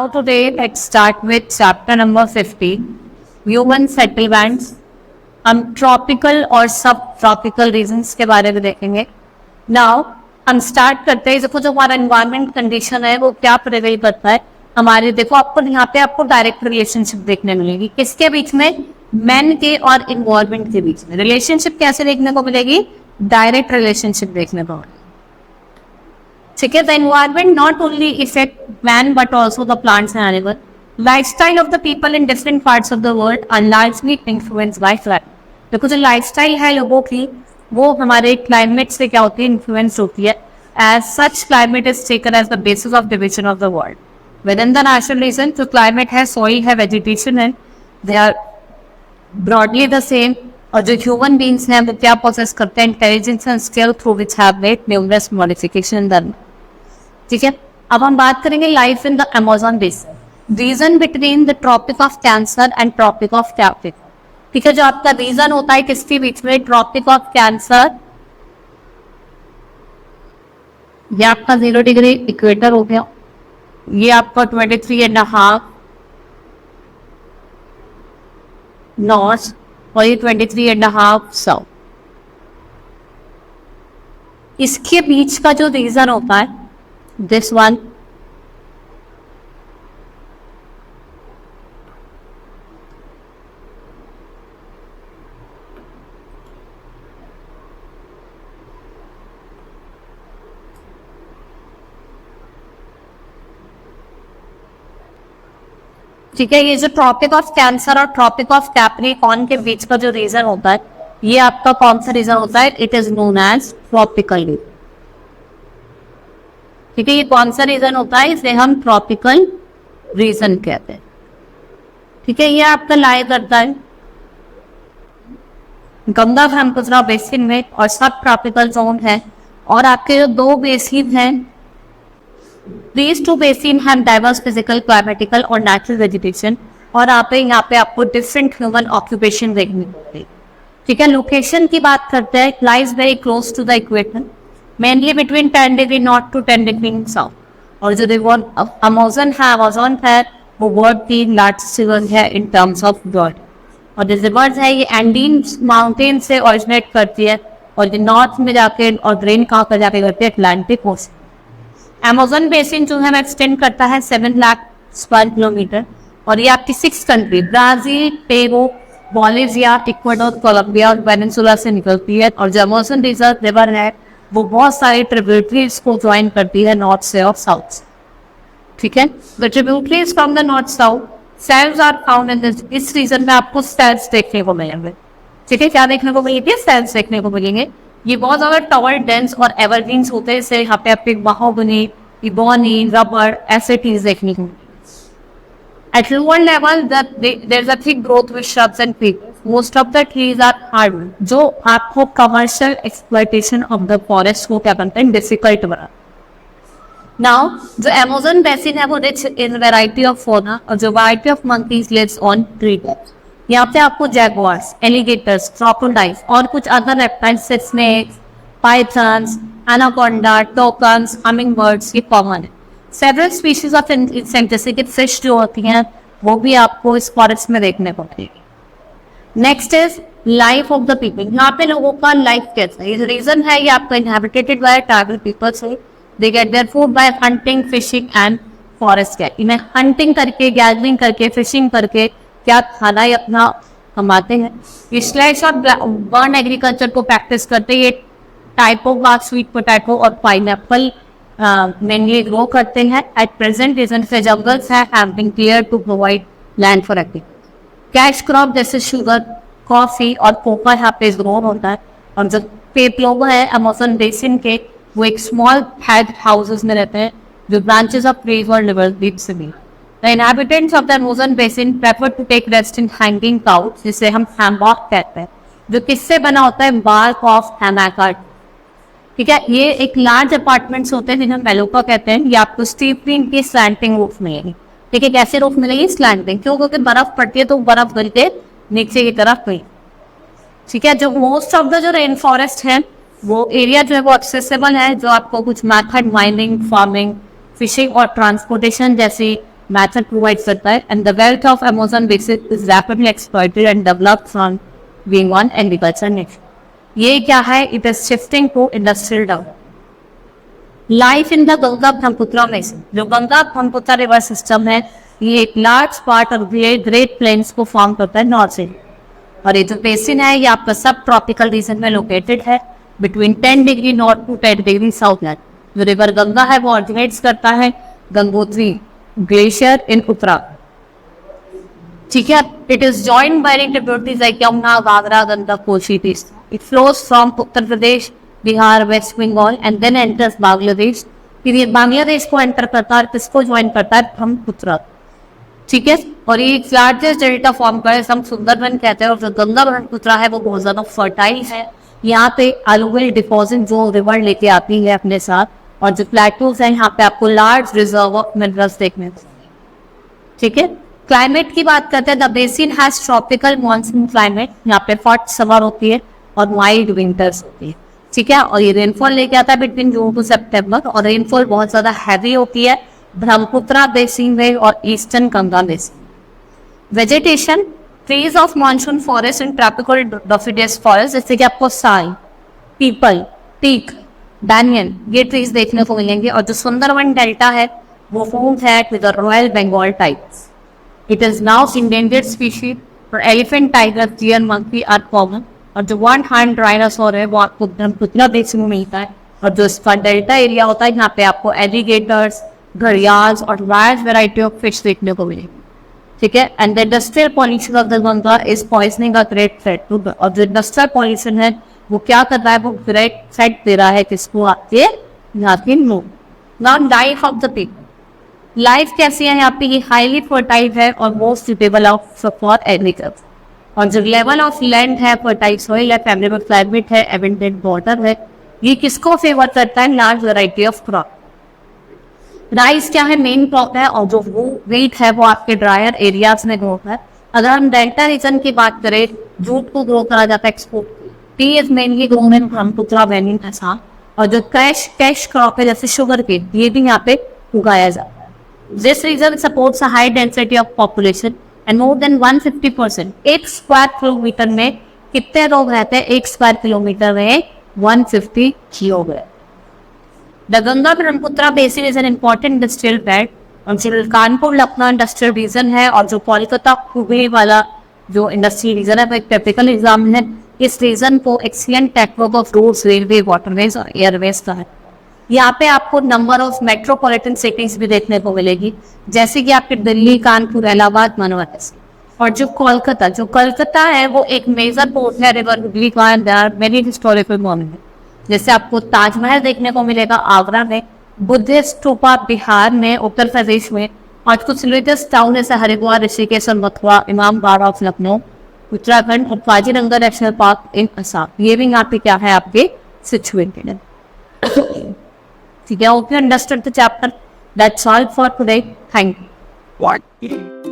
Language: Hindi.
Now today let's start with chapter number 50, human settlements. हम ट्रॉपिकल और सब ट्रॉपिकल रीजन्स के बारे में देखेंगे. नाउ हम स्टार्ट करते हैं. देखो जो हमारा एनवायरमेंट कंडीशन है वो क्या प्रिवेल करता है हमारे. देखो आपको यहाँ पे आपको डायरेक्ट रिलेशनशिप देखने मिलेगी. किसके बीच में? मैन के और इन्वायरमेंट के बीच में. रिलेशनशिप कैसे देखने को मिलेगी? डायरेक्ट रिलेशनशिप देखने को. ठीक है. The environment not only effect man but also the plants and animal. Lifestyle of the people in different parts of the world are largely influenced by climate. देखो जो लाइफस्टाइल है लोगों की वो हमारे क्लाइमेट से क्या होती है? इन्फ्लुएंस होती है. As such climate is taken as the basis of division of the world. Within the natural region जो क्लाइमेट है, सॉइल है, वेजिटेशन है, they are broadly the same. और जो ह्यूमन बींग्स हैं वो क्या प्रोसेस करते हैं? Intelligence and skill through which have made numerous modification done. ठीक है. अब हम बात करेंगे life in the Amazon basin. Region between the Tropic of Cancer and Tropic of Capricorn. ठीक है. जो आपका रीजन होता है किसके बीच में? ट्रॉपिक ऑफ कैंसर, ये आपका 0 डिग्री इक्वेटर हो गया. ये आपका 23.5 नॉर्थ और ये 23.5 साउथ. इसके बीच का जो रीजन होता है दिस वन, ठीक है. ये जो ट्रॉपिक ऑफ कैंसर और ट्रॉपिक ऑफ कैप्रिकॉर्न के बीच का जो रीजन होता है ये आपका कौन सा रीजन होता है? It is known as tropical region. ठीक है. ये कौन सा रीजन होता है? इसे हम ट्रॉपिकल रीजन कहते हैं. ठीक है. ये आपका लाई करता है गंगा ब्रह्मपुत्र बेसिन में और सब ट्रॉपिकल जोन है. और आपके जो दो बेसिन हैं, These two basin have diverse physical, climatical और natural vegetation. और यहाँ पे आपको different human occupation देखने को मिलेगी. ठीक है. लोकेशन की बात करते हैं. Lies very close to the equator, mainly between 10 degree north to 10 degree south. और जो रिवर अमेज़न है वो वर्ल्ड की लार्जेस्ट रिवर है in terms of water. और जो रिवर्स है ये एंडीन माउंटेन से ओरिजिनेट करती है और ये नॉर्थ में जाके और ड्रेन कहाँ पर जाके करती है? Atlantic ocean. अमेज़न बेसिन जो है एक्सटेंड करता है 7 लाख स्क्वायर किलोमीटर. और ये आपकी 6 country Brazil, Peru, Bolivia, Ecuador, Colombia और वेनेजुएला से निकलती है. और जो अमेज़न रिवर है वो बहुत सारी ट्रिब्यूटरीज को ज्वाइन करती है नॉर्थ से और साउथ से. ठीक है. The tributaries from the north south sells are found in इस रीजन में आपको सेल्स देखने को मिलेंगे. ठीक है. क्या देखने को मिलेंगे? सेल्स देखने को मिलेंगे. ये बहुत ज्यादा टॉवर डेंस और एवरग्रीन्स होते हैं. इससे यहाँ पे आपके महोगनी, इबोनी, रबर ऐसे ट्रीज देखने को. At lower level, there's a thick growth with shrubs and trees. Most of the trees are hardwood, जो आपको commercial exploitation of the forest को क्या करते हैं? डिफिकल्ट बना. Now, जो Amazon basin है वो rich in variety of fauna और जो variety of monkeys lives on tree tops. यहाँ पे आपको जैगुआर्स, एलिगेटर्स, क्रोकोडाइल्स और कुछ other reptiles, snakes, pythons, anacondas, toucans, hummingbirds ये कॉमन है. सेवरल स्पीशीज ऑफ इंसेक्ट जैसे कि फिश जो होती हैं वो भी आपको इस फॉरेस्ट में देखने को मिलेगी. Next is life of the people. यहाँ पे लोगों का लाइफ कैसा है? रीजन है ये आपका इनहेबिटेड बाय ट्राइबल पीपल्स है. They get their food by hunting, fishing and forest cat. इन्हें हंटिंग करके, गैदरिंग करके, फिशिंग करके क्या खाना ही अपना कमाते हैं. ये स्लैश और बर्न एग्रीकल्चर को प्रैक्टिस करते हैं. ये टाइप ऑफ स्वीट पोटैटो और पाइनएप्पल मेनली ग्रो करते हैं. एट प्रेजेंट रीजन से jungles have been clear to provide land for activity. Cash crop जैसे शुगर, कॉफी और कोका यहाँ पे ग्रो होता है. और जो लोग हैं अमेज़न बेसिन के वो एक स्मॉल हैड हाउसेस में रहते हैं जो ब्रांचेस ऑफ ट्रीज और रिवर बीच से भी. The inhabitants of the Amazon basin prefer to take rest in hanging couch, जिसे हम hammock कहते हैं, जो किससे बना होता है? bark of hammock. ठीक है. ये एक लार्ज अपार्टमेंट्स होते हैं जिन्हें मेलोका कहते हैं. ये आपको स्टीपलिंग की स्लैंटिंग रूफ मिलेगी. ठीक है. कैसे रूफ मिलेगी? स्लैंटिंग. क्यों? क्योंकि बर्फ पड़ती है तो बर्फ गिर के नीचे की तरफ गई. ठीक है. जो मोस्ट ऑफ द जो रेन फॉरेस्ट है वो एरिया जो है वो एक्सेसिबल है, जो आपको कुछ मैथड माइनिंग, फार्मिंग, फिशिंग और ट्रांसपोर्टेशन जैसी मैथड प्रोवाइड करता है and the wealth of Amazon basin is rapidly exploited and developed from being on agriculture nation. ये क्या है? It is shifting to industrial development. Life in the Ganga Brahmaputra basin, जो गंगा ब्रह्मपुत्र रिवर सिस्टम है, ये एक large part of great plains को फॉर्म करता है नॉर्थ से। और ये जो बेसिन है ये आपका सब ट्रॉपिकल रीजन में लोकेटेड है between 10 degree north to 10 degree south land. जो रिवर गंगा है वो ऑरिजिनेट्स करता है गंगोत्री ग्लेशियर इन उत्तराखंड, ठीक है। It is joined by tributaries like Yamuna, Ghaghara, Gandak, Kosi, Teesta. It flows from Uttar Pradesh, Bihar, west Bengal and then enters Bangladesh. फिर ये बांग्लादेश को एंटर करता है, किसको ज्वाइन करता है? ब्रह्मपुत्र, ठीक है। और ये एक लार्जेस्ट डेल्टा फॉर्म कर है, हम सुंदरबन कहते हैं। और जो गंगा ब्रह्मपुत्र है वो बहुत ज्यादा फर्टाइल है। यहाँ पे अलुवियल डिपॉजिट जो रिवर लेके आती है अपने साथ, और जो प्लेटूज है यहाँ पे आपको लार्ज रिजर्व ऑफ मिनरल्स देखने को, ठीक है। क्लाइमेट की बात करते हैं, the basin has tropical monsoon climate. यहाँ पे हॉट समर होती है और वाइल्ड विंटर्स होती है, ठीक है। और ये रेनफॉल लेके आता है बिटवीन जून टू सितंबर, और रेनफॉल बहुत ज्यादा हैवी होती है ब्रह्मपुत्र बेसिन में और eastern Ganga basin. Vegetation, trees of monsoon forest and tropical deciduous forest, जैसे कि आपको साल, पीपल, टीक, बैनियन, ये ट्रीज देखने को मिलेंगे। और जो सुंदरबन डेल्टा है वो फॉर्म है with royal Bengal tigers. It is now endangered species और elephant, tiger, deer, monkey are common. और जो वन हैंड डायनासोर है वो आपको ब्रह्मपुत्र बेसिन में मिलता है। और जो इसका डेल्टा एरिया होता है यहाँ पे आपको एलिगेटर्स, घड़ियाल और लार्ज वेराइटी ऑफ फिश देखने को मिलेगी, ठीक है। And the industrial pollution of the Ganga is poisoning a great threat to. और जो इंडस्ट्रियल पॉल्यूशन है वो क्या कर रहा है? वो ग्रेट थ्रेट दे रहा है किसको? आपके यहाँ के लोग। Now life of the people, life कैसी है यहाँ पे? ये हाईली फर्टाइल है और most suitable of for agriculture. और जो लेवल ऑफ लैंड है, फर्टाइल सॉइल है, फेवरेबल क्लाइमेट है, एबंडेंट वाटर है, ये किसको फेवर करता है? Large variety of crop. Rice क्या है? मेन क्रॉप है। और जो व्हीट है वो आपके ड्रायर एरियाज में ग्रो है। अगर हम डेल्टा रीजन की बात करें, जूट को ग्रो करा जाता है export. T is mainly grown in Brahmaputra basin ऐसा। और जो कैश क्रॉप है जैसे शुगर केन, ये भी यहाँ पे उगाया जाता है। This region supports a high density of population and more than 150%। एक स्क्वायर किलोमीटर में कितने लोग रहते हैं? एक स्क्वायर किलोमीटर में 150 लोग रहते हैं। The Ganga Brahmaputra basin is an important industrial belt। और जो कानपुर लखनऊ इंडस्ट्रियल रीजन है और जो कोलकाता हुबली वाला जो इंडस्ट्रियल रीजन है वो एक टिपिकल एग्जाम है। इस रीजन को excellent network of roads, railway, waterways और एयरवेज का है। यहाँ पे आपको नंबर ऑफ मेट्रोपॉलिटन सिटीज भी देखने को मिलेगी, जैसे कि आपके दिल्ली, कानपुर, इलाहाबाद, मनोहर। और जो कोलकाता है वो एक मेजर पोर्ट है रिवर हुगली का। And there are many historical monument, जैसे आपको ताजमहल देखने को मिलेगा आगरा में, बुद्धिस्ट स्तूपा बिहार में, उत्तर प्रदेश में। और कुछ लेटेस्ट टाउन जैसे हरिद्वार, ऋषिकेश और मथुरा, इमामबाड़ा ऑफ लखनऊ, उत्तराखंड, और काजीरंगा नेशनल पार्क इन असम, ये भी यहाँ पे क्या है? आपके सिचुएटेड है, ठीक है। Okay, understood the chapter. That's all for today. Thank you.